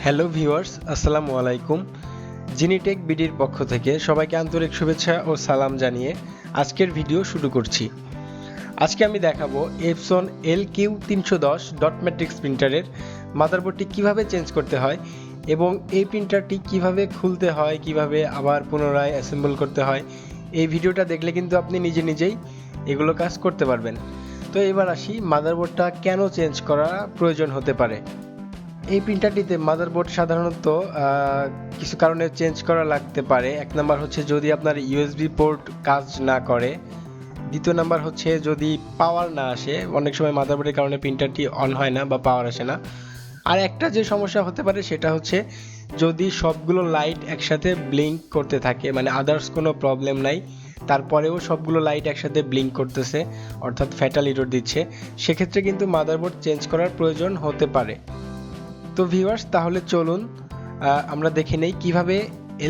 Hello viewers, আসসালামু আলাইকুম। জিনিটেক বিডির পক্ষ থেকে সবাইকে আন্তরিক শুভেচ্ছা ও সালাম জানিয়ে আজকের ভিডিও শুরু করছি। আজকে আমি দেখাবো এপসন LQ-310 ডট ম্যাট্রিক্স প্রিন্টারের মাদারবোর্ডটি কিভাবে চেঞ্জ করতে হয় এবং এই প্রিন্টারটি কিভাবে খুলতে হয়, কিভাবে আবার পুনরায় অ্যাসেম্বল করতে হয়। এই ভিডিওটা দেখলে কিন্তু আপনি নিজেই এগুলো কাজ করতে পারবেন। তো এবার আসি, মাদারবোর্ডটা কেন চেঞ্জ করা প্রয়োজন হতে পারে। এই প্রিন্টারটিতে মাদারবোর্ড সাধারণত কিছু কারণে চেঞ্জ করা লাগতে পারে। এক নাম্বার হচ্ছে যদি আপনার ইউএসবি পোর্ট কাজ না করে, দ্বিতীয় নাম্বার হচ্ছে যদি পাওয়ার না আসে। অনেক সময় মাদারবোর্ডের কারণে প্রিন্টারটি অন হয় না বা পাওয়ার আসে না। আর একটা যে সমস্যা হতে পারে সেটা হচ্ছে যদি সবগুলো লাইট একসাথে ব্লিঙ্ক করতে থাকে, মানে আদার্স কোনো প্রবলেম নাই, তারপরেও সবগুলো লাইট একসাথে ব্লিঙ্ক করতেছে, অর্থাৎ ফ্যাটাল এরর দিচ্ছে, সেক্ষেত্রে কিন্তু মাদারবোর্ড চেঞ্জ করার প্রয়োজন হতে পারে। তো ভিউয়ার্স, তাহলে চলুন আমরা দেখে নেই কিভাবে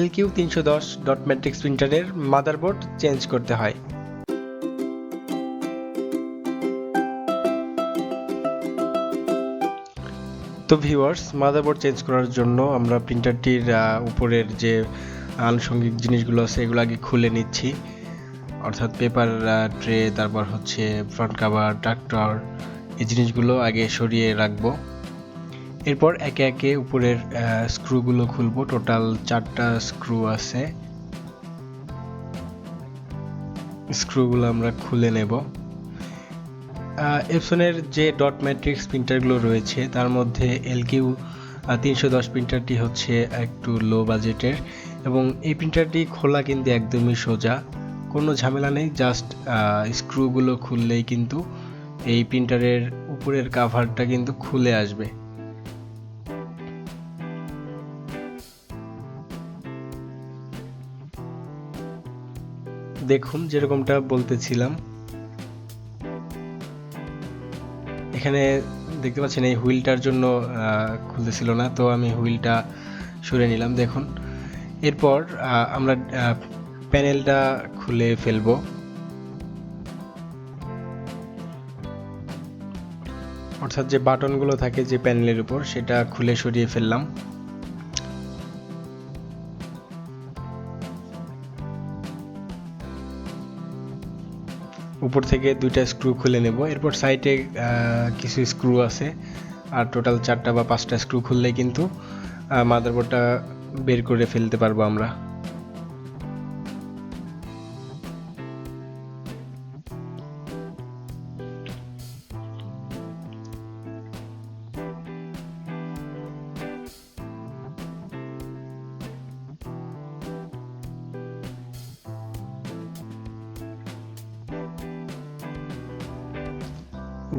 LQ-310 ডট ম্যাট্রিক্স প্রিন্টারের মাদারবোর্ড চেঞ্জ করতে হয়। তো ভিউয়ার্স, মাদারবোর্ড চেঞ্জ করার জন্য আমরা প্রিন্টারটির উপরের যে আনুষঙ্গিক জিনিসগুলো আছে এগুলো আগে খুলে নিচ্ছি, অর্থাৎ পেপার ট্রে, তারপর হচ্ছে ফ্রন্ট কভার, ট্রাক্টর, এই জিনিসগুলো আগে সরিয়ে রাখবো। এরপর একে একে উপরের স্ক্রুগুলো খুলবো। টোটাল 4টা স্ক্রু আছে, স্ক্রুগুলো আমরা খুলে নেব। এপসনের যে ডট ম্যাট্রিক্স প্রিন্টারগুলো রয়েছে তার মধ্যে LQ-310 প্রিন্টারটি হচ্ছে একটু লো বাজেটের, এবং এই প্রিন্টারটি খোলা কিন্তু একদমই সোজা, কোনো ঝামেলা নেই। জাস্ট স্ক্রুগুলো খুললেই কিন্তু এই প্রিন্টারের উপরের কাভারটা কিন্তু খুলে আসবে। দেখুন, যেরকমটা বলতেছিলাম, এখানে দেখতে পাচ্ছেন এই হুইলটার জন্য খুলতেছিল না, তো আমি হুইলটা সরে নিলাম। দেখুন, এরপর আমরা প্যানেলটা খুলে ফেলবো। অর্থাৎ যে বাটনগুলো থাকে যে প্যানেলের উপর, সেটা খুলে সরিয়ে ফেললাম। উপর থেকে 2টা স্ক্রু খুলে নেব। এরপর সাইডে কিছু স্ক্রু আছে, আর টোটাল 4টা বা 5টা স্ক্রু খুললে কিন্তু মাদারবোর্ডটা বের করে ফেলতে পারবো আমরা।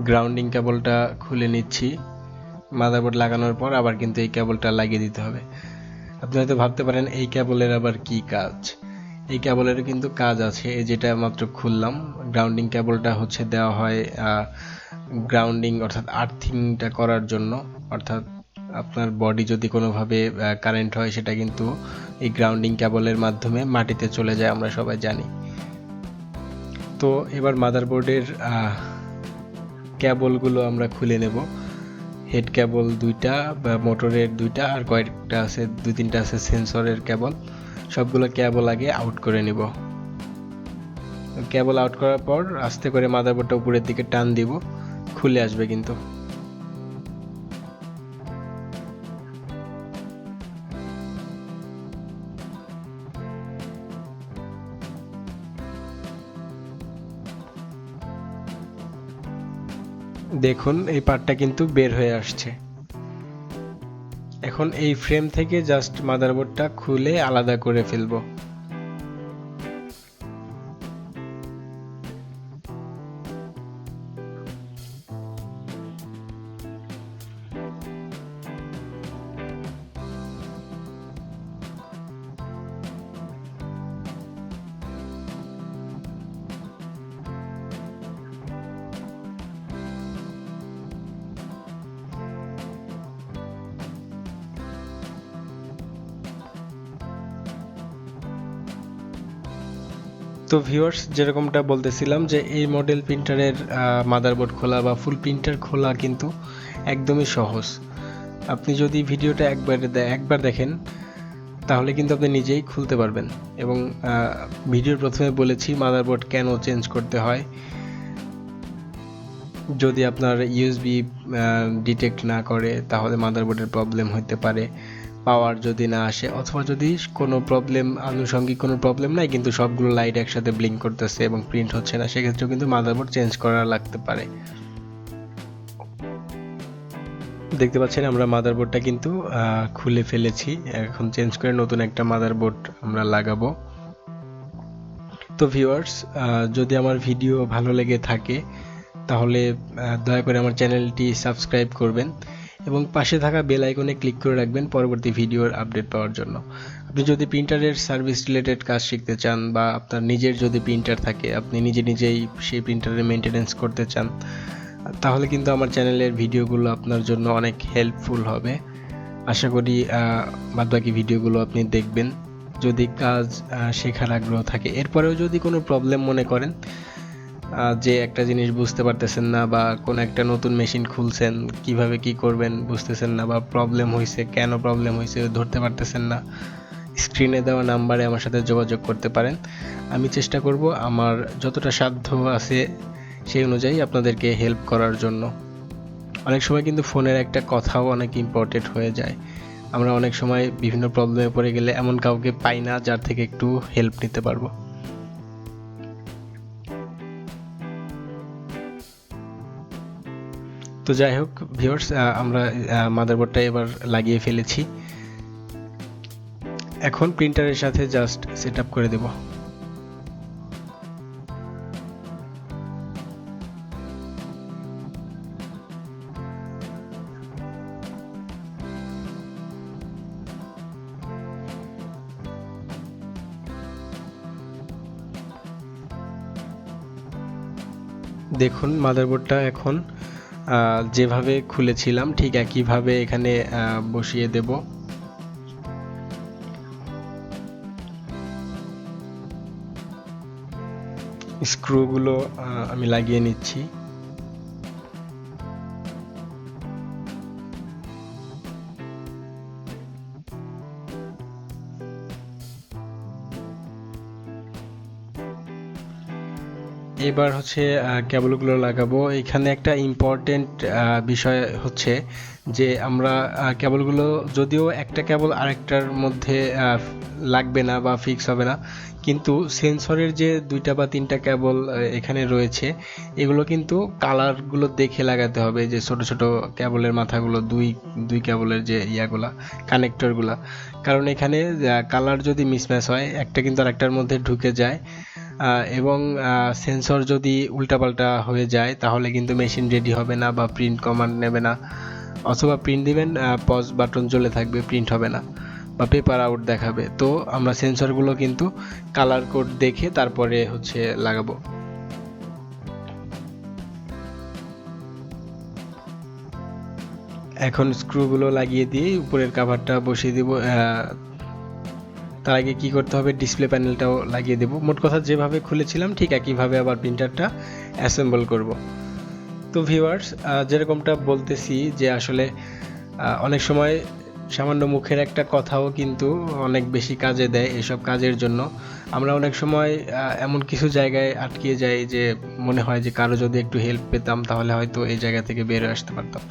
গ্রাউন্ডিং কেবলটা খুলে নিচ্ছি। মাদারবোর্ড লাগানোর পর আবার কিন্তু এই কেবলটা লাগিয়ে দিতে হবে। আপনি হয়তো ভাবতে পারেন এই কেবলের আবার কি কাজ। এই কেবলেরও কিন্তু কাজ আছে। এই যেটা মাত্র খুললাম, গ্রাউন্ডিং কেবলটা হচ্ছে দেওয়া হয় গ্রাউন্ডিং অর্থাৎ আর্থিংটা করার জন্য। অর্থাৎ আপনার বডি যদি কোনোভাবে কারেন্ট হয়, সেটা কিন্তু এই গ্রাউন্ডিং কেবলের মাধ্যমে মাটিতে চলে যায়, আমরা সবাই জানি। তো এবার মাদারবোর্ডের কেবলগুলো আমরা খুলে নেব। হেড কেবল 2টা, বা মোটরের 2টা, আর কয়েকটা আছে, 2-3টা আছে সেন্সরের কেবল। সবগুলো কেবল আগে আউট করে নিব। কেবল আউট করার পর আস্তে করে মাদারবোর্ডটা উপরের দিকে টান দিব, খুলে আসবে কিন্তু। দেখুন, এই পার্টটা কিন্তু বের হয়ে আসছে। এখন এই ফ্রেম থেকে জাস্ট মাদারবোর্ডটা খুলে আলাদা করে ফেলবো। তো ভিউয়ার্স, যেরকমটা বলতেছিলাম যে এই মডেল প্রিন্টারের মাদারবোর্ড খোলা বা ফুল প্রিন্টার খোলা কিন্তু একদমই সহজ। আপনি যদি ভিডিওটা একবার দেখেন তাহলে কিন্তু আপনি নিজেই খুলতে পারবেন। এবং ভিডিওর প্রথমে বলেছি মাদারবোর্ড কেন চেঞ্জ করতে হয়। যদি আপনার ইউএসবি ডিটেক্ট না করে তাহলে মাদারবোর্ডের প্রবলেম হতে পারে, পাওয়ার যদি না আসে, অথবা যদি কোনো প্রবলেম, আনুষঙ্গিক কোনো প্রবলেম নাই কিন্তু সবগুলো লাইট একসাথে ব্লিঙ্ক করতেছে এবং প্রিন্ট হচ্ছে না, সেক্ষেত্রেও কিন্তু মাদারবোর্ড চেঞ্জ করা লাগতে পারে। দেখতে পাচ্ছেন আমরা মাদারবোর্ডটা কিন্তু খুলে ফেলেছি, এখন চেঞ্জ করে নতুন একটা মাদারবোর্ড আমরা লাগাবো। তো ভিউয়ার্স, যদি আমার ভিডিও ভালো লেগে থাকে তাহলে দয়া করে আমার চ্যানেলটি সাবস্ক্রাইব করবেন এবং পাশে থাকা বেল আইকনে ক্লিক করে রাখবেন পরবর্তী ভিডিওর আপডেট পাওয়ার জন্য। আপনি যদি প্রিন্টারের সার্ভিস রিলেটেড কাজ শিখতে চান বা আপনার নিজের যদি প্রিন্টার থাকে, আপনি নিজেই সেই প্রিন্টারের মেইনটেনেন্স করতে চান, তাহলে কিন্তু আমার চ্যানেলের ভিডিওগুলো আপনার জন্য অনেক হেল্পফুল হবে। আশা করি বাদবাকি ভিডিওগুলো আপনি দেখবেন যদি কাজ শেখার আগ্রহ থাকে। এরপরেও যদি কোনো প্রবলেম মনে করেন, যে একটা জিনিস বুঝতে পারতেছেন না বা কোনো একটা নতুন মেশিন খুলছেন, কিভাবে কি করবেন বুঝতেছেন না, বা প্রবলেম হয়েছে, কেন প্রবলেম হয়েছে ধরতে পারতেছেন না, স্ক্রিনে দেওয়া নাম্বারে আমার সাথে যোগাযোগ করতে পারেন। আমি চেষ্টা করব আমার যতটা সাধ্য আছে সেই অনুযায়ী আপনাদেরকে হেল্প করার জন্য। অনেক সময় কিন্তু ফোনের একটা কথাও অনেক ইম্পর্টেন্ট হয়ে যায়। আমরা অনেক সময় বিভিন্ন প্রবলেমে পড়ে গেলে এমন কাউকে পাই না যার থেকে একটু হেল্প নিতে পারবো। তো যাই হোক ভিউয়ার্স, আমরা মাদারবোর্ডটা এবার লাগিয়ে ফেলেছি। এখন প্রিন্টারের সাথে জাস্ট সেটআপ করে দেব। দেখুন মাদারবোর্ডটা এখন যেভাবে খুলেছিলাম ঠিক একইভাবে এখানে বসিয়ে দেব। স্ক্রুগুলো আমি লাগিয়ে নিচ্ছি। এবার হচ্ছে কেবলগুলো লাগাবো। এখানে একটা ইম্পর্টেন্ট বিষয় হচ্ছে যে আমরা কেবলগুলো, যদিও একটা কেবল আরেকটার মধ্যে লাগবে না বা ফিক্স হবে না, কিন্তু সেন্সরের যে 2টা বা 3টা কেবল এখানে রয়েছে, এগুলো কিন্তু কালারগুলো দেখে লাগাতে হবে। যে ছোট ছোট কেবলের মাথাগুলো, দুই কেবলের যে ইয়াগুলা, কানেক্টরগুলা, কারণ এখানে কালার যদি মিসম্যাচ হয় একটা কিন্তু আরেকটার মধ্যে ঢুকে যায়, এবং সেন্সর যদি উল্টাপাল্টা হয়ে যায় তাহলে কিন্তু মেশিন রেডি হবে না বা প্রিন্ট কমান্ড নেবে না, অথবা প্রিন্ট দিবেন পজ বাটন জ্বলে থাকবে, প্রিন্ট হবে না বা পেপার আউট দেখাবে। তো আমরা সেন্সরগুলো কিন্তু কালার কোড দেখে তারপরে হচ্ছে লাগাবো। এখন স্ক্রুগুলো লাগিয়ে দিয়ে উপরের কভারটা বসিয়ে দিব। তার আগে কি করতে হবে, ডিসপ্লে প্যানেলটাও লাগিয়ে দেব। মোট কথা যেভাবে খুলেছিলাম ঠিক একইভাবে আবার প্রিন্টারটা অ্যাসেম্বল করব। তো ভিউয়ার্স, যেরকমটা বলতেছি যে আসলে অনেক সময় সামান্য মুখের একটা কথাও কিন্তু অনেক বেশি কাজে দেয়। এসব কাজের জন্য আমরা অনেক সময় এমন কিছু জায়গায় আটকে যাই যে মনে হয় যে কারো যদি একটু হেল্প পেতাম তাহলে হয়তো এই জায়গা থেকে বের হয়ে আসতে পারতাম।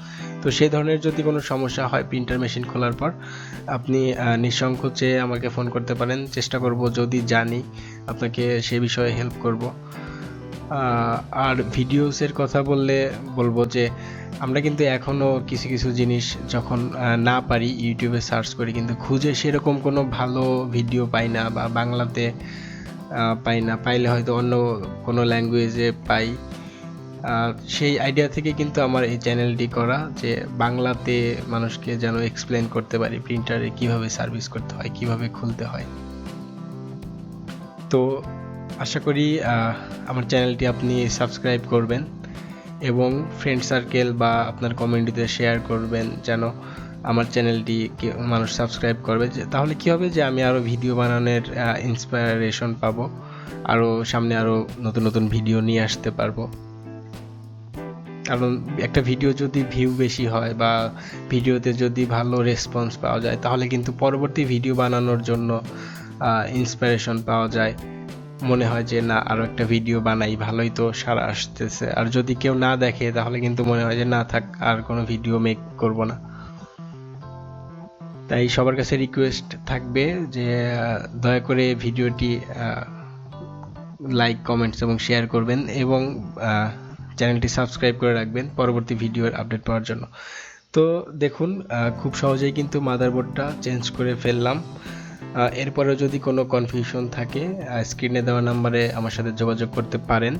তো সেই ধরনের যদি কোনো সমস্যা হয় প্রিন্টার মেশিন খোলার পর, আপনি নিঃসংকোচে আমাকে ফোন করতে পারেন। চেষ্টা করব যদি জানি আপনাকে সে বিষয়ে হেল্প করব। আর ভিডিওসের কথা বলবো যে আমরা কিন্তু এখনও কিছু জিনিস যখন না পারি ইউটিউবে সার্চ করি, কিন্তু খুঁজে সেরকম কোনো ভালো ভিডিও পাই না বা বাংলাতে পাই না, পাইলে হয়তো অন্য কোনো ল্যাঙ্গুয়েজে পাই। সেই আইডিয়া থেকে কিন্তু আমার এই চ্যানেলটি করা, যে বাংলাতে মানুষকে যেন এক্সপ্লেন করতে পারি প্রিন্টারে কিভাবে সার্ভিস করতে হয়, কিভাবে খুলতে হয়। তো আশা করি আমার চ্যানেলটি আপনি সাবস্ক্রাইব করবেন এবং ফ্রেন্ড সার্কেল বা আপনার কমিউনিটিতে শেয়ার করবেন যেন আমার চ্যানেলটি মানুষ সাবস্ক্রাইব করবে। তাহলে কি হবে যে আমি আরও ভিডিও বানানোর ইন্সপিরেশন পাবো, আরও সামনে আরও নতুন নতুন ভিডিও নিয়ে আসতে পারবো। কারণ একটা ভিডিও যদি ভিউ বেশি হয় বা ভিডিওতে যদি ভালো রেসপন্স পাওয়া যায় তাহলে কিন্তু পরবর্তী ভিডিও বানানোর জন্য ইন্সপিরেশন পাওয়া যায়, মনে হয় যে না আরও একটা ভিডিও বানাই, ভালোই তো সাড়া আসতেছে। আর যদি কেউ না দেখে তাহলে কিন্তু মনে হয় যে না থাক, আর কোনো ভিডিও মেক করব না। তাই সবার কাছে রিকোয়েস্ট থাকবে যে দয়া করে ভিডিওটি লাইক, কমেন্টস এবং শেয়ার করবেন এবং চ্যানেলটি সাবস্ক্রাইব করে রাখবেন পরবর্তী ভিডিওর আপডেট পাওয়ার জন্য। তো দেখুন খুব সহজেই কিন্তু মাদারবোর্ডটা চেঞ্জ করে ফেললাম। এরপরেও যদি কোনো কনফিউশন থাকে স্ক্রিনে দেওয়া নাম্বারে আমার সাথে যোগাযোগ করতে পারেন।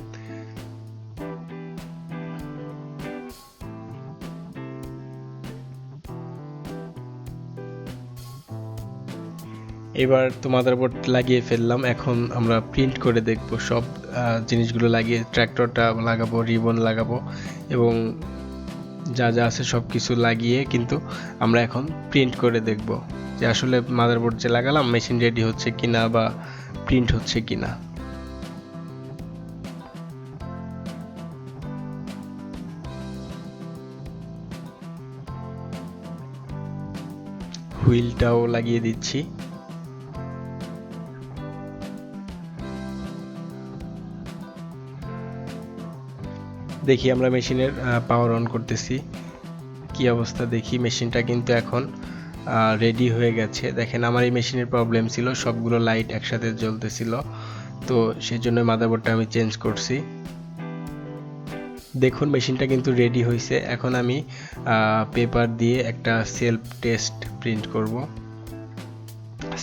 এবার তো মাদারবোর্ড লাগিয়ে ফেললাম, এখন আমরা প্রিন্ট করে দেখব সব জিনিসগুলো লাগিয়ে। ট্র্যাক্টরটা লাগাবো, রিবন লাগাবো এবং যা যা আছে সব কিছু লাগিয়ে কিন্তু আমরা এখন প্রিন্ট করে দেখব যে আসলে মাদারবোর্ড যে লাগালাম মেশিন রেডি হচ্ছে কিনা বা প্রিন্ট হচ্ছে কিনা। হুইলটাও লাগিয়ে দিচ্ছি। দেখি আমরা মেশিনের পাওয়ার অন করতেছি, কি অবস্থা দেখি। মেশিনটা কিন্তু এখন রেডি হয়ে গেছে। দেখেন আমার এই মেশিনের প্রবলেম ছিল, সবগুলো লাইট একসাথে জ্বলতেছিল, তো সেই জন্য মাদারবোর্ডটা আমি চেঞ্জ করছি। দেখুন মেশিনটা কিন্তু রেডি হয়েছে। এখন আমি পেপার দিয়ে একটা সেলফ টেস্ট প্রিন্ট করব।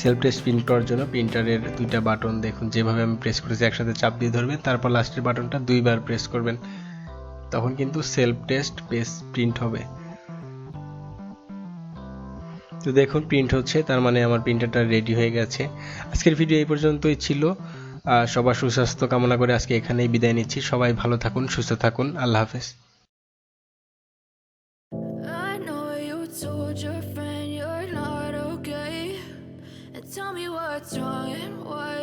সেলফ টেস্ট প্রিন্ট করার জন্য প্রিন্টারের দুইটা বাটন দেখুন যেভাবে আমি প্রেস করেছি একসাথে চাপ দিয়ে ধরবেন, তারপর লাস্টের বাটনটা দুইবার প্রেস করবেন, তখন কিন্তু সেলফ টেস্ট পেজ প্রিন্ট হবে। তো দেখুন প্রিন্ট হচ্ছে, তার মানে আমার প্রিন্টারটা রেডি হয়ে গেছে। আজকের ভিডিও এই পর্যন্তই ছিল। সবার সুস্বাস্থ্য কামনা করে আজকে এখানেই বিদায় নিচ্ছি। সবাই ভালো থাকুন, সুস্থ থাকুন, আল্লাহ হাফেজ। I know you told your friend you're not okay, and tell me what's wrong and why